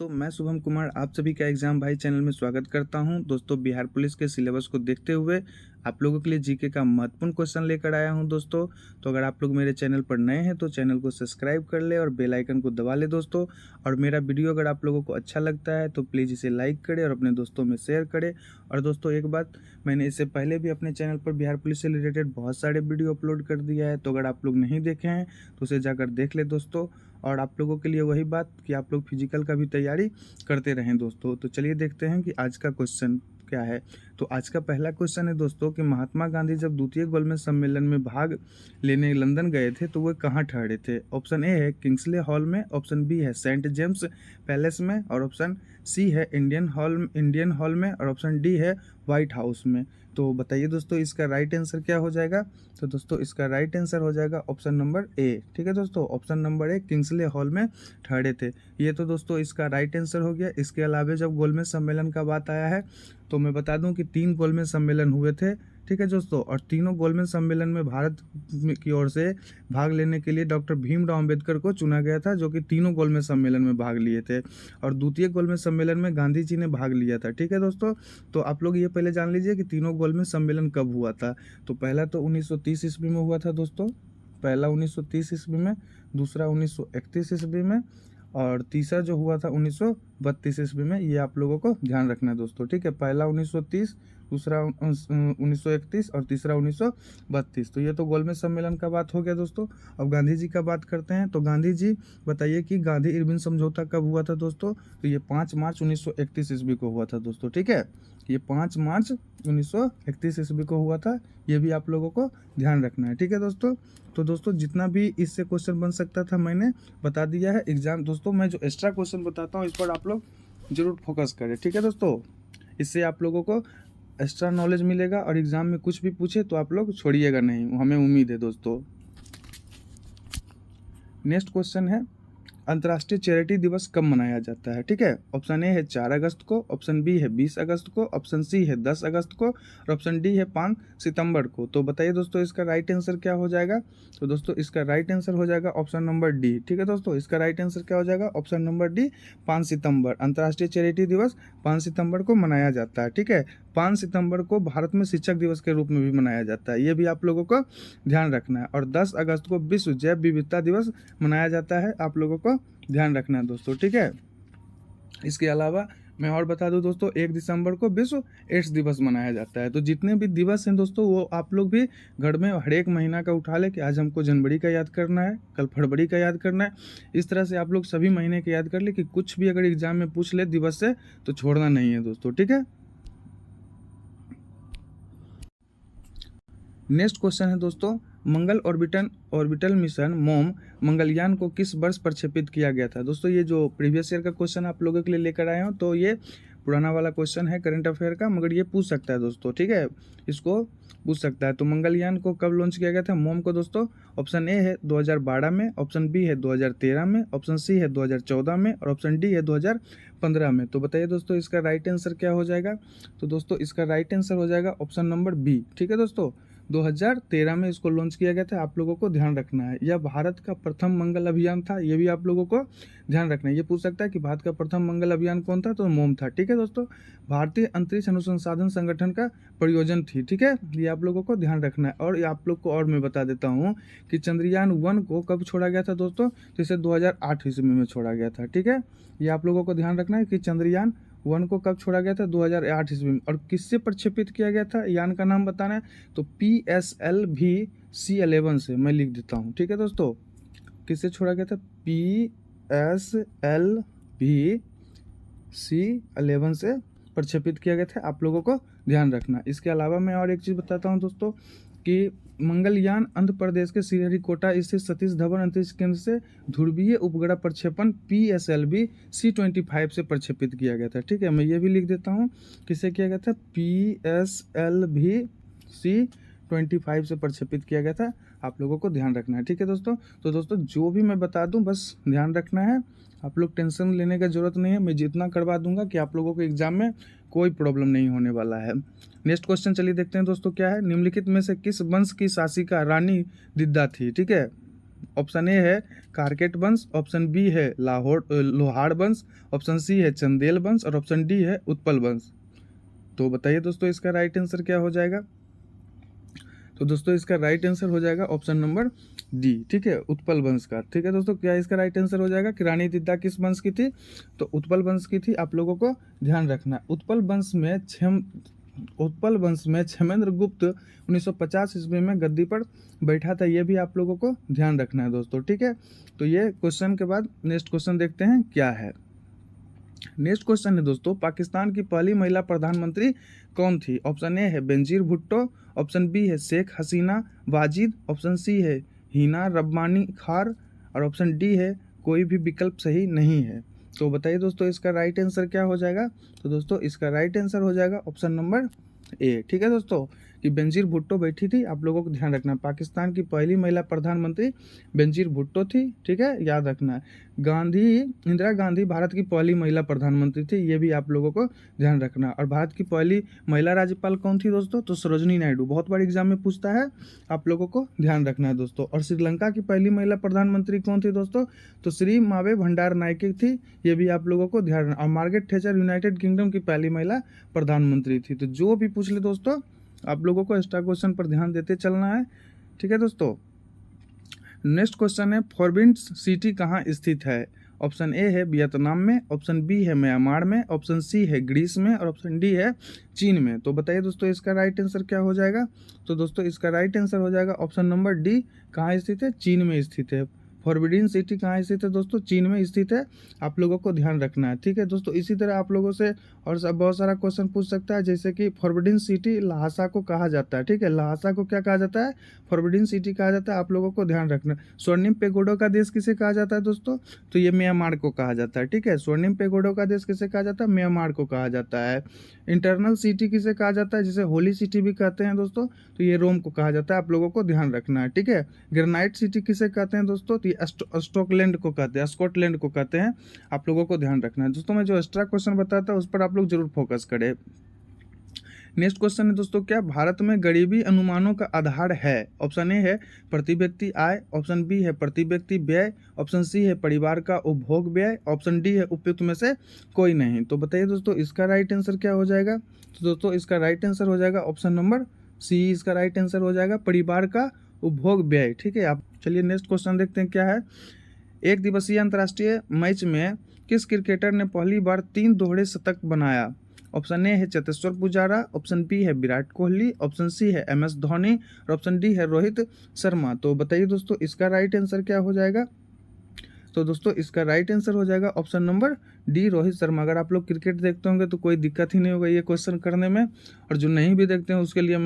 तो मैं शुभम कुमार आप सभी का एग्जाम भाई चैनल में स्वागत करता हूं। दोस्तों, बिहार पुलिस के सिलेबस को देखते हुए आप लोगों के लिए जीके का महत्वपूर्ण क्वेश्चन लेकर आया हूं दोस्तों। तो अगर आप लोग मेरे चैनल पर नए हैं तो चैनल को सब्सक्राइब कर ले और बेल आइकन को दबा ले दोस्तों। और मेरा वीडियो अगर आप लोगों को अच्छा लगता है तो प्लीज़ इसे लाइक करें और अपने दोस्तों में शेयर करें। और दोस्तों, एक बात, मैंने इससे पहले भी अपने चैनल पर बिहार पुलिस से रिलेटेड बहुत सारे वीडियो अपलोड कर दिया है, तो अगर आप लोग नहीं देखे हैं तो उसे जाकर देख ले दोस्तों। और आप लोगों के लिए वही बात कि आप लोग फिजिकल का भी तैयारी करते रहें दोस्तों। तो चलिए देखते हैं कि आज का क्वेश्चन क्या है। तो आज का पहला क्वेश्चन है दोस्तों कि महात्मा गांधी जब द्वितीय गोलमेज सम्मेलन में भाग लेने लंदन गए थे तो वो कहाँ ठहरे थे। ऑप्शन ए है किंग्सले हॉल में, ऑप्शन बी है सेंट जेम्स पैलेस में, और ऑप्शन सी है इंडियन हॉल में, और ऑप्शन डी है व्हाइट हाउस में। तो बताइए दोस्तों, इसका राइट आंसर क्या हो जाएगा। तो दोस्तों, इसका राइट आंसर हो जाएगा ऑप्शन नंबर ए। ठीक है दोस्तों, option number A Kingsley hall में ठहरे थे। ये तो दोस्तों इसका राइट आंसर हो गया। इसके अलावा जब गोलमेज सम्मेलन का बात आया है तो मैं बता दूं कि 3 गोलमेज सम्मेलन हुए थे। ठीक है दोस्तों, और तीनों गोलमेज सम्मेलन में भारत की ओर से भाग लेने के लिए डॉक्टर भीमराव अंबेडकर को चुना गया था, जो कि तीनों गोलमेज सम्मेलन में भाग लिए थे। और द्वितीय गोलमेज सम्मेलन में गांधी जी ने भाग लिया था। ठीक है दोस्तों, तो आप लोग ये पहले जान लीजिए कि तीनों गोलमेज सम्मेलन कब हुआ था। तो पहला तो 1930 ईस्वी में हुआ था दोस्तों, पहला 1930 ईस्वी में, दूसरा 1931 ईस्वी में, और तीसरा जो हुआ था 1932 ईस्वी में। ये आप लोगों को ध्यान रखना है दोस्तों। ठीक है, पहला 1930, दूसरा 1931 और तीसरा 1932। तो ये तो गोलमेज सम्मेलन का बात हो गया दोस्तों। अब गांधी जी का बात करते हैं। तो गांधी जी बताइए कि गांधी इरविन समझौता कब हुआ था दोस्तों। तो ये 5 मार्च 1931 ईस्वी को हुआ था दोस्तों। ठीक है, ये 5 मार्च 1931 ईस्वी को हुआ था। ये भी आप लोगों को ध्यान रखना है। ठीक है दोस्तों, तो दोस्तों जितना भी इससे क्वेश्चन बन सकता था मैंने बता दिया है। एग्जाम दोस्तों, मैं जो एक्स्ट्रा क्वेश्चन बताता हूँ इस पर आप लोग जरूर फोकस करें। ठीक है दोस्तों, इससे आप लोगों को एक्स्ट्रा नॉलेज मिलेगा और एग्जाम में कुछ भी पूछे तो आप लोग छोड़िएगा नहीं, हमें उम्मीद है दोस्तों। नेक्स्ट क्वेश्चन है, अंतर्राष्ट्रीय चैरिटी दिवस कब मनाया जाता है। ठीक है, ऑप्शन ए है 4 अगस्त को, ऑप्शन बी है 20 अगस्त को, ऑप्शन सी है 10 अगस्त को, और ऑप्शन डी है 5 सितंबर को। तो बताइए दोस्तों, इसका राइट आंसर क्या हो जाएगा। तो दोस्तों, इसका राइट आंसर हो जाएगा ऑप्शन नंबर डी। ठीक है दोस्तों, इसका राइट आंसर क्या हो जाएगा, ऑप्शन नंबर डी, 5 सितंबर। अंतर्राष्ट्रीय चैरिटी दिवस 5 सितंबर को मनाया जाता है। ठीक है, 5 सितंबर को भारत में शिक्षक दिवस के रूप में भी मनाया जाता है, ये भी आप लोगों को ध्यान रखना है। और 10 अगस्त को विश्व जैव विविधता दिवस मनाया जाता है, आप लोगों को ध्यान रखना है दोस्तों। ठीक है, इसके अलावा मैं और बता दूं दोस्तों, 1 दिसंबर को विश्व एड्स दिवस मनाया जाता है। तो जितने भी दिवस हैं दोस्तों वो आप लोग भी घर में हर एक महीना का उठा ले कि आज हमको जनवरी का याद करना है, कल फरवरी का याद करना है। इस तरह से आप लोग सभी महीने के याद कर ले कि कुछ भी अगर एग्जाम में पूछ ले दिवस से तो छोड़ना नहीं है दोस्तों। ठीक है, नेक्स्ट क्वेश्चन है दोस्तों, मंगल ऑर्बिटल मिशन मोम मंगलयान को किस वर्ष प्रक्षेपित किया गया था। दोस्तों, ये जो प्रीवियस ईयर का क्वेश्चन आप लोगों के लिए लेकर आए हो तो ये पुराना वाला क्वेश्चन है करंट अफेयर का, मगर ये पूछ सकता है दोस्तों। ठीक है, इसको पूछ सकता है। तो मंगलयान को कब लॉन्च किया गया था मोम को दोस्तों। ऑप्शन ए है 2012 में, ऑप्शन बी है 2013 में, ऑप्शन सी है 2014 में, और ऑप्शन डी है 2015 में। तो बताइए दोस्तों, इसका राइट आंसर क्या हो जाएगा। तो दोस्तों, इसका राइट आंसर हो जाएगा ऑप्शन नंबर बी। ठीक है दोस्तों, 2013 में इसको लॉन्च किया गया था, आप लोगों को ध्यान रखना है। यह भारत का प्रथम मंगल अभियान था, ये भी आप लोगों को ध्यान रखना है। ये पूछ सकता है कि भारत का प्रथम मंगल अभियान कौन था, तो मोम था। ठीक है दोस्तों, भारतीय अंतरिक्ष अनुसंधान संगठन का प्रयोजन थी। ठीक है, ये आप लोगों को ध्यान रखना है। और आप लोग को और मैं बता देता हूँ कि चंद्रयान 1 को कब छोड़ा गया था दोस्तों, तो इसे 2008 ईस्वी में छोड़ा गया था। ठीक है, ये आप लोगों को ध्यान रखना है कि चंद्रयान 1 को कब छोड़ा गया था, 2008 ईस्वी में। और किससे प्रक्षेपित किया गया था, यान का नाम बताना है। तो PSLV C11 से मैं लिख देता हूँ। ठीक है दोस्तों, किससे छोड़ा गया था, PSLV C11 से प्रक्षेपित किया गया था, आप लोगों को ध्यान रखना। इसके अलावा मैं और एक चीज़ बताता हूँ दोस्तों कि मंगलयान आंध्र प्रदेश के श्रीहरिकोटा स्थित सतीश धवन अंतरिक्ष केंद्र से ध्रुवीय उपग्रह प्रक्षेपण PSLV C25 से प्रक्षेपित किया गया था। ठीक है, मैं ये भी लिख देता हूँ किससे किया गया था, PSLV C25 से प्रक्षेपित किया गया था, आप लोगों को ध्यान रखना है। ठीक है दोस्तों, तो दोस्तों जो भी मैं बता दूं बस ध्यान रखना है, आप लोग टेंशन लेने का जरूरत नहीं है। मैं जितना करवा दूंगा कि आप लोगों को एग्जाम में कोई प्रॉब्लम नहीं होने वाला है। नेक्स्ट क्वेश्चन चलिए देखते हैं दोस्तों क्या है। निम्नलिखित में से किस वंश की शासिका रानी दिद्दा थी। ठीक है, ऑप्शन ए है कारकेट वंश, ऑप्शन बी है लोहार वंश, ऑप्शन सी है चंदेल वंश और ऑप्शन डी है उत्पल वंश। तो बताइए दोस्तों इसका राइट आंसर क्या हो जाएगा। तो दोस्तों इसका राइट आंसर हो जाएगा ऑप्शन नंबर डी, ठीक है, उत्पल वंश का। ठीक है दोस्तों, क्या इसका राइट आंसर हो जाएगा कि रानी दिद्दा किस वंश की थी, तो उत्पल वंश की थी। आप लोगों को ध्यान रखना, उत्पल वंश में क्षेमेंद्र गुप्त 1950 ईस्वी में गद्दी पर बैठा था, ये भी आप लोगों को ध्यान रखना है दोस्तों। ठीक है, तो ये क्वेश्चन के बाद नेक्स्ट क्वेश्चन देखते हैं क्या है। नेक्स्ट क्वेश्चन है दोस्तों, पाकिस्तान की पहली महिला प्रधानमंत्री कौन थी। ऑप्शन ए है बेनजीर भुट्टो, ऑप्शन बी है शेख हसीना वाजिद, ऑप्शन सी है हिना रब्बानी खार और ऑप्शन डी है कोई भी विकल्प सही नहीं है। तो बताइए दोस्तों इसका राइट आंसर क्या हो जाएगा। तो दोस्तों इसका राइट आंसर हो जाएगा ऑप्शन नंबर ए। ठीक है दोस्तों, कि बेनजीर भुट्टो बैठी थी, आप लोगों को ध्यान रखना, पाकिस्तान की पहली महिला प्रधानमंत्री बेनजीर भुट्टो थी। ठीक है, याद रखना है। इंदिरा गांधी भारत की पहली महिला प्रधानमंत्री थी, ये भी आप लोगों को ध्यान रखना। और भारत की पहली महिला राज्यपाल कौन थी दोस्तों, तो सरोजनी नायडू, बहुत बार एग्जाम में पूछता है, आप लोगों को ध्यान रखना है दोस्तों। और श्रीलंका की पहली महिला प्रधानमंत्री कौन थी दोस्तों, तो श्री मावे भंडार नायके थी, ये भी आप लोगों को ध्यान रखना। और मार्गरेट थैचर यूनाइटेड किंगडम की पहली महिला प्रधानमंत्री थी। तो जो भी पूछ ले दोस्तों, आप लोगों को एक्स्ट्रा क्वेश्चन पर ध्यान देते चलना है। ठीक है दोस्तों, नेक्स्ट क्वेश्चन है फोरबिडन सिटी कहाँ स्थित है। ऑप्शन ए है वियतनाम में, ऑप्शन बी है म्यांमार में, ऑप्शन सी है ग्रीस में और ऑप्शन डी है चीन में। तो बताइए दोस्तों इसका राइट आंसर क्या हो जाएगा। तो दोस्तों इसका राइट आंसर हो जाएगा ऑप्शन नंबर डी, कहाँ स्थित है, चीन में स्थित है। फोरबिडन सिटी कहाँ स्थित है दोस्तों, चीन में स्थित है, आप लोगों को ध्यान रखना है। ठीक है दोस्तों, इसी तरह आप लोगों से और सब बहुत सारा क्वेश्चन पूछ सकता है, जैसे कि फोरबिडन सिटी लहासा को कहा जाता है। ठीक है, लहासा को क्या कहा जाता है, फोरबिडन सिटी कहा जाता है, आप लोगों को ध्यान रखना। स्वर्णिम पेगोडों का देश किसे कहा जाता है दोस्तों, तो ये म्यांमार को कहा जाता है। ठीक है, स्वर्णिम पेगोडों का देश किसे कहा जाता है, म्यांमार को कहा जाता है। इंटरनल सिटी किसे कहा जाता है, जिसे होली सिटी भी कहते हैं दोस्तों, तो ये रोम को कहा जाता है, आप लोगों को ध्यान रखना है। ठीक है, ग्रेनाइट सिटी किसे कहते हैं दोस्तों, तो ये स्कॉटलैंड को कहते हैं, स्कॉटलैंड को कहते हैं, आप लोगों को ध्यान रखना है दोस्तों। मैं जो एक्स्ट्रा क्वेश्चन बताता हूँ उस पर आप लोग जरूर फोकस करें। नेक्स्ट क्वेश्चन है दोस्तों, क्या भारत में गरीबी अनुमानों का आधार है। ऑप्शन ए है प्रति व्यक्ति आय, ऑप्शन बी है प्रति व्यक्ति व्यय, ऑप्शन सी है परिवार का उपभोग व्यय, ऑप्शन डी है उपयुक्त में से कोई नहीं। तो बताइए दोस्तों इसका राइट आंसर क्या हो जाएगा। तो दोस्तों इसका राइट आंसर हो जाएगा ऑप्शन नंबर सी, इसका राइट आंसर हो जाएगा परिवार का उपभोग व्यय। ठीक है, आप चलिए नेक्स्ट क्वेश्चन देखते हैं क्या है। एक दिवसीय अंतर्राष्ट्रीय मैच में किस क्रिकेटर ने पहली बार 3 दोहरे शतक बनाया। ऑप्शन ए है चेतेश्वर पुजारा, ऑप्शन बी है विराट कोहली, ऑप्शन सी है MS धोनी और ऑप्शन डी है रोहित शर्मा। तो बताइए दोस्तों इसका राइट आंसर क्या हो जाएगा। तो दोस्तों इसका राइट आंसर हो जाएगा option number D, Rohit Sharma. अगर आप लोग क्रिकेट देखते होंगे तो कोई दिक्कत ही नहीं होगा ये क्वेश्चन करने में, और जो नहीं भी देखते हैं उसके लिए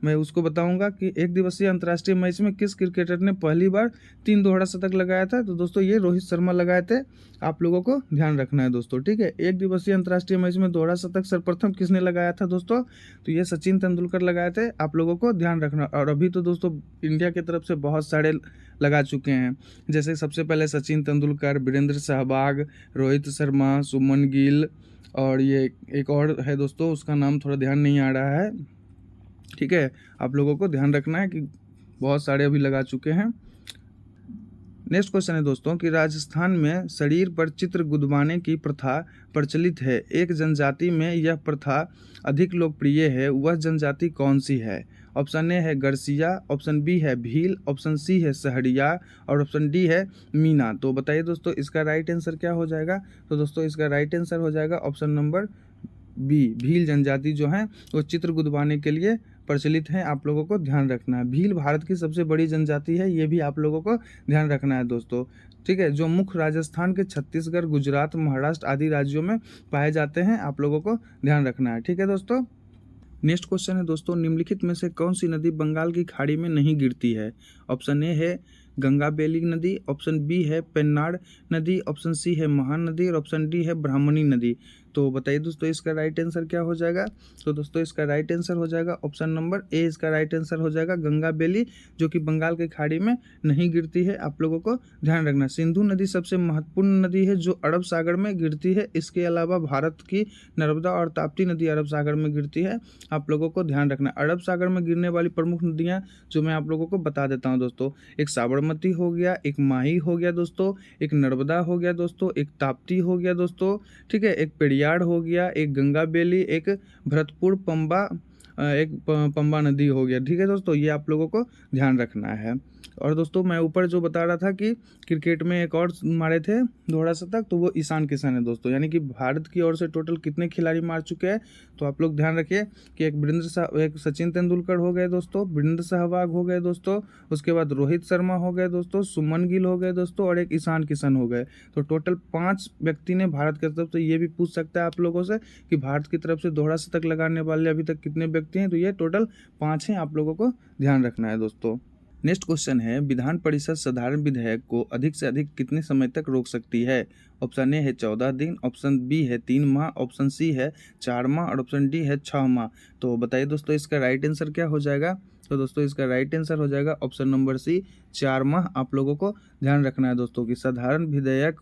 मैं उसको बताऊंगा कि एक दिवसीय अंतर्राष्ट्रीय मैच में किस क्रिकेटर ने पहली बार 3 दोहरा शतक लगाया था। तो दोस्तों ये रोहित शर्मा लगाए थे, आप लोगों को ध्यान रखना है दोस्तों। ठीक है, एक दिवसीय अंतर्राष्ट्रीय मैच में दोहरा शतक सर्वप्रथम किसने लगाया था दोस्तों, तो ये सचिन तेंदुलकर लगाए थे, आप लोगों को ध्यान रखना। और अभी तो दोस्तों इंडिया की तरफ से बहुत सारे लगा चुके हैं, जैसे सबसे पहले सचिन तेंदुलकर, वीरेंद्र सहवाग, रोहित शर्मा, सुमन गिल और ये एक और है दोस्तों, उसका नाम थोड़ा ध्यान नहीं आ रहा है। ठीक है, आप लोगों को ध्यान रखना है कि बहुत सारे अभी लगा चुके हैं। नेक्स्ट क्वेश्चन है दोस्तों कि राजस्थान में शरीर पर चित्र गुदवाने की प्रथा प्रचलित है, एक जनजाति में यह प्रथा अधिक लोकप्रिय है, वह जनजाति कौन सी है। ऑप्शन ए है गरसिया, ऑप्शन बी है भील, ऑप्शन सी है सहरिया और ऑप्शन डी है मीना। तो बताइए दोस्तों इसका राइट आंसर क्या हो जाएगा। तो दोस्तों इसका राइट आंसर हो जाएगा ऑप्शन नंबर बी, भील जनजाति जो है वो चित्र गुदवाने के लिए प्रचलित है, आप लोगों को ध्यान रखना है। भील भारत की सबसे बड़ी जनजाति है, ये भी आप लोगों को ध्यान रखना है दोस्तों। ठीक है, जो मुख्य राजस्थान के छत्तीसगढ़, गुजरात, महाराष्ट्र आदि राज्यों में पाए जाते हैं, आप लोगों को ध्यान रखना है। ठीक है दोस्तों, नेक्स्ट क्वेश्चन है दोस्तों, निम्नलिखित में से कौन सी नदी बंगाल की खाड़ी में नहीं गिरती है। ऑप्शन ए है गंगा बेली नदी, ऑप्शन बी है पेन्नाड नदी, ऑप्शन सी है महानदी और ऑप्शन डी है ब्राह्मणी नदी। तो बताइए दोस्तों इसका राइट आंसर क्या हो जाएगा। तो दोस्तों इसका राइट आंसर हो जाएगा ऑप्शन नंबर ए, इसका राइट आंसर हो जाएगा गंगा बेली, जो कि बंगाल की खाड़ी में नहीं गिरती है। आप लोगों को ध्यान रखना, सिंधु नदी सबसे महत्वपूर्ण नदी है जो अरब सागर में गिरती है। इसके अलावा भारत की नर्मदा और ताप्ती नदी अरब सागर में गिरती है। आप लोगों को ध्यान रखना, अरब सागर में गिरने वाली प्रमुख नदियाँ जो मैं आप लोगों को बता देता हूँ दोस्तों, एक साबरमती हो गया, एक माही हो गया दोस्तों, एक नर्मदा हो गया दोस्तों, एक ताप्ती हो गया दोस्तों, ठीक है, एक पेरियार हो गया, एक गंगा बेली, एक भरतपुर पंबा, एक पंबा नदी हो गया। ठीक है दोस्तों, ये आप लोगों को ध्यान रखना है। और दोस्तों मैं ऊपर जो बता रहा था कि क्रिकेट में एक और मारे थे दोहरा शतक, तो वो ईशान किशन है दोस्तों। यानी कि भारत की ओर से टोटल कितने खिलाड़ी मार चुके हैं, तो आप लोग ध्यान रखिए कि एक सचिन तेंदुलकर हो गए दोस्तों, वीरेंद्र सहवाग हो गए दोस्तों, उसके बाद रोहित शर्मा हो गए दोस्तों, सुमन गिल हो गए दोस्तों, और एक ईशान किशन हो गए। तो टोटल 5 व्यक्ति ने भारत की तरफ से, ये भी पूछ सकता है आप लोगों से कि भारत की तरफ से दोहरा शतक लगाने वाले अभी तक कितने व्यक्ति हैं, तो ये टोटल 5 हैं। आप लोगों को ध्यान रखना है दोस्तों। नेक्स्ट क्वेश्चन है, विधान परिषद साधारण विधेयक को अधिक से अधिक कितने समय तक रोक सकती है। ऑप्शन ए है 14 दिन, ऑप्शन बी है 3 माह, ऑप्शन सी है 4 माह, और ऑप्शन डी है 6 माह। तो बताइए दोस्तों इसका राइट आंसर क्या हो जाएगा। तो दोस्तों इसका राइट आंसर हो जाएगा ऑप्शन नंबर सी, 4 माह। आप लोगों को ध्यान रखना है दोस्तों कि साधारण विधेयक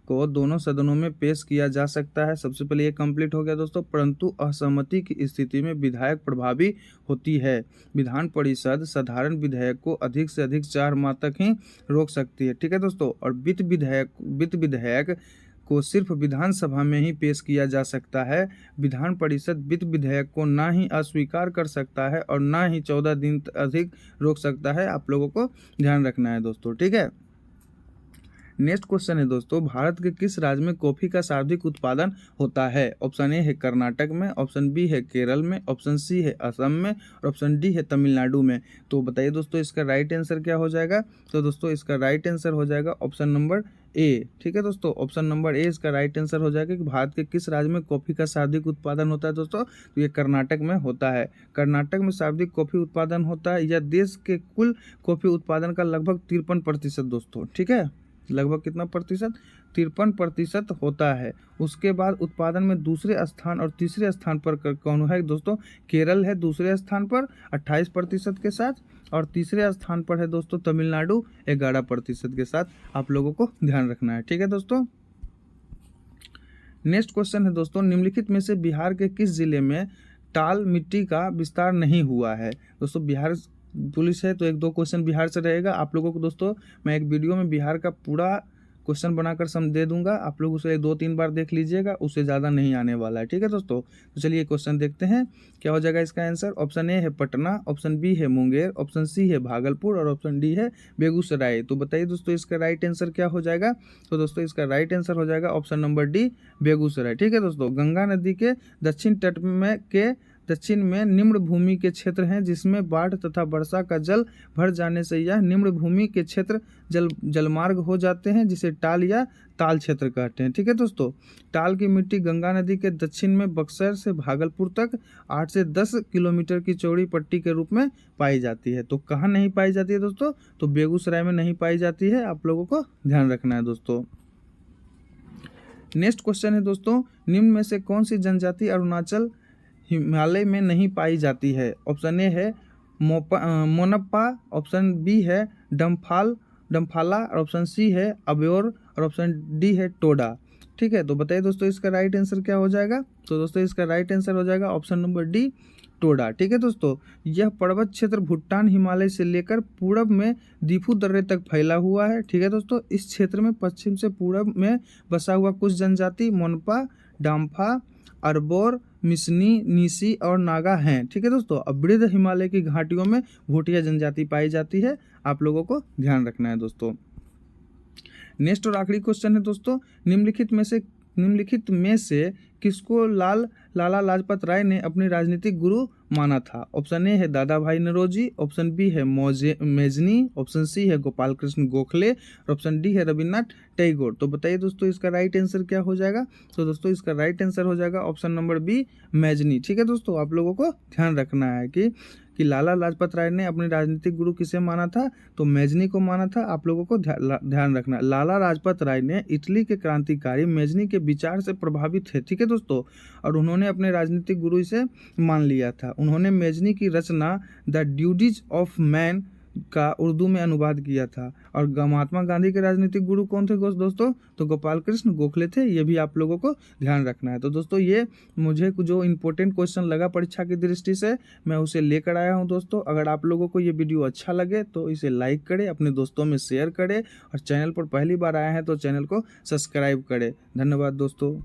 को दोनों सदनों में पेश किया जा सकता है। सबसे पहले ये कंप्लीट हो गया दोस्तों, परंतु असहमति की स्थिति में विधायक प्रभावी होती है। विधान परिषद साधारण विधेयक को अधिक से अधिक 4 माह तक ही रोक सकती है। ठीक है दोस्तों, और वित्त विधेयक को सिर्फ विधानसभा में ही पेश किया जा सकता है। विधान परिषद वित्त विधेयक को ना ही अस्वीकार कर सकता है और ना ही 14 दिन अधिक रोक सकता है। आप लोगों को ध्यान रखना है दोस्तों। ठीक है, नेक्स्ट क्वेश्चन है दोस्तों, भारत के किस राज्य में कॉफी का सर्वाधिक उत्पादन होता है। ऑप्शन ए है कर्नाटक में, ऑप्शन बी है केरल में, ऑप्शन सी है असम में, और ऑप्शन डी है तमिलनाडु में। तो बताइए दोस्तों इसका राइट आंसर क्या हो जाएगा। तो दोस्तों इसका राइट आंसर हो जाएगा ऑप्शन नंबर ए। ठीक है दोस्तों, ऑप्शन नंबर ए इसका राइट आंसर हो जाएगा कि भारत के किस राज्य में कॉफी का सर्वाधिक उत्पादन होता है दोस्तों, तो ये कर्नाटक में होता है। कर्नाटक में सर्वाधिक कॉफी उत्पादन होता है। यह देश के कुल कॉफी उत्पादन का लगभग 53% दोस्तों। ठीक है, लगभग कितना प्रतिशत, 53% होता है। उसके बाद उत्पादन में दूसरे स्थान और तीसरे स्थान पर कौन है दोस्तों, केरल है दूसरे स्थान पर 28% के साथ, और तीसरे स्थान पर है दोस्तों तमिलनाडु 11% के साथ। आप लोगों को ध्यान रखना है। ठीक है दोस्तों, नेक्स्ट क्वेश्चन है दोस्तों, निम्नलिखित में से बिहार के किस जिले में टाल मिट्टी का विस्तार नहीं हुआ है। दोस्तों बिहार पुलिस है तो 1-2 क्वेश्चन बिहार से रहेगा। आप लोगों को दोस्तों मैं एक वीडियो में बिहार का पूरा क्वेश्चन बनाकर सम दे दूंगा, आप लोग उसे 2-3 बार देख लीजिएगा, उससे ज़्यादा नहीं आने वाला है। ठीक है दोस्तों, तो चलिए क्वेश्चन देखते हैं क्या हो जाएगा इसका आंसर। ऑप्शन ए है पटना, ऑप्शन बी है मुंगेर, ऑप्शन सी है भागलपुर, और ऑप्शन डी है बेगूसराय। तो बताइए दोस्तों इसका राइट आंसर क्या हो जाएगा। तो दोस्तों इसका राइट आंसर हो जाएगा ऑप्शन नंबर डी, बेगूसराय। ठीक है दोस्तों, गंगा नदी के दक्षिण में निम्न भूमि के क्षेत्र हैं, जिसमें बाढ़ तथा वर्षा का जल भर जाने से यह निम्न भूमि के क्षेत्र जलमार्ग हो जाते हैं, जिसे टाल या ताल क्षेत्र कहते हैं। ठीक है दोस्तों, टाल की मिट्टी गंगा नदी के दक्षिण में बक्सर से भागलपुर तक 8 से 10 किलोमीटर की चौड़ी पट्टी के रूप में पाई जाती है। तो कहाँ नहीं पाई जाती है दोस्तों, तो बेगूसराय में नहीं पाई जाती है। आप लोगों को ध्यान रखना है दोस्तों। नेक्स्ट क्वेश्चन है दोस्तों, निम्न में से कौन सी जनजाति अरुणाचल हिमालय में नहीं पाई जाती है। ऑप्शन ए है मोनप्पा, ऑप्शन बी है डम्फाला, और ऑप्शन सी है अब्योर, और ऑप्शन डी है टोडा। ठीक है, तो बताइए दोस्तों इसका राइट आंसर क्या हो जाएगा। तो दोस्तों इसका राइट आंसर हो जाएगा ऑप्शन नंबर डी, टोडा। ठीक है दोस्तों, यह पर्वत क्षेत्र भूटान हिमालय से लेकर पूरब में दीफू दर्रे तक फैला हुआ है। ठीक है दोस्तों, इस क्षेत्र में पश्चिम से पूरब में बसा हुआ कुछ जनजाति मोनपा, डाम्फा, अरबोर, मिसनी, नीसी और नागा हैं। ठीक है दोस्तों, अब वृद्ध हिमालय की घाटियों में भूटिया जनजाति पाई जाती है। आप लोगों को ध्यान रखना है दोस्तों। नेक्स्ट और आखिरी क्वेश्चन है दोस्तों, निम्नलिखित में से किसको लाल लाला लाजपत राय ने अपनी राजनीतिक गुरु माना था? ऑप्शन ए है दादा भाई नौरोजी, ऑप्शन बी है मेजनी, ऑप्शन सी है गोपाल कृष्ण गोखले और ऑप्शन डी है रविन्द्रनाथ टैगोर। तो बताइए दोस्तों इसका राइट आंसर क्या हो जाएगा? तो दोस्तों इसका राइट आंसर हो जाएगा ऑप्शन नंबर बी मेजनी। ठीक है दोस्तों, आप लोगों को ध्यान रखना है कि लाला लाजपत राय ने अपने राजनीतिक गुरु किसे माना था? तो मेजनी को माना था। आप लोगों को ध्यान रखना, लाला लाजपत राय ने इटली के क्रांतिकारी मेजनी के विचार से प्रभावित थे। ठीक है दोस्तों, और उन्होंने अपने राजनीतिक गुरु इसे मान लिया था। उन्होंने मेजनी की रचना द ड्यूटीज ऑफ मैन का उर्दू में अनुवाद किया था। और महात्मा गांधी के राजनीतिक गुरु कौन थे दोस्तों? तो गोपाल कृष्ण गोखले थे। ये भी आप लोगों को ध्यान रखना है। तो दोस्तों ये मुझे जो इंपॉर्टेंट क्वेश्चन लगा परीक्षा की दृष्टि से, मैं उसे लेकर आया हूं दोस्तों। अगर आप लोगों को ये वीडियो अच्छा लगे तो इसे लाइक करें, अपने दोस्तों में शेयर करें और चैनल पर पहली बार आए हैं तो चैनल को सब्सक्राइब करें। धन्यवाद दोस्तों।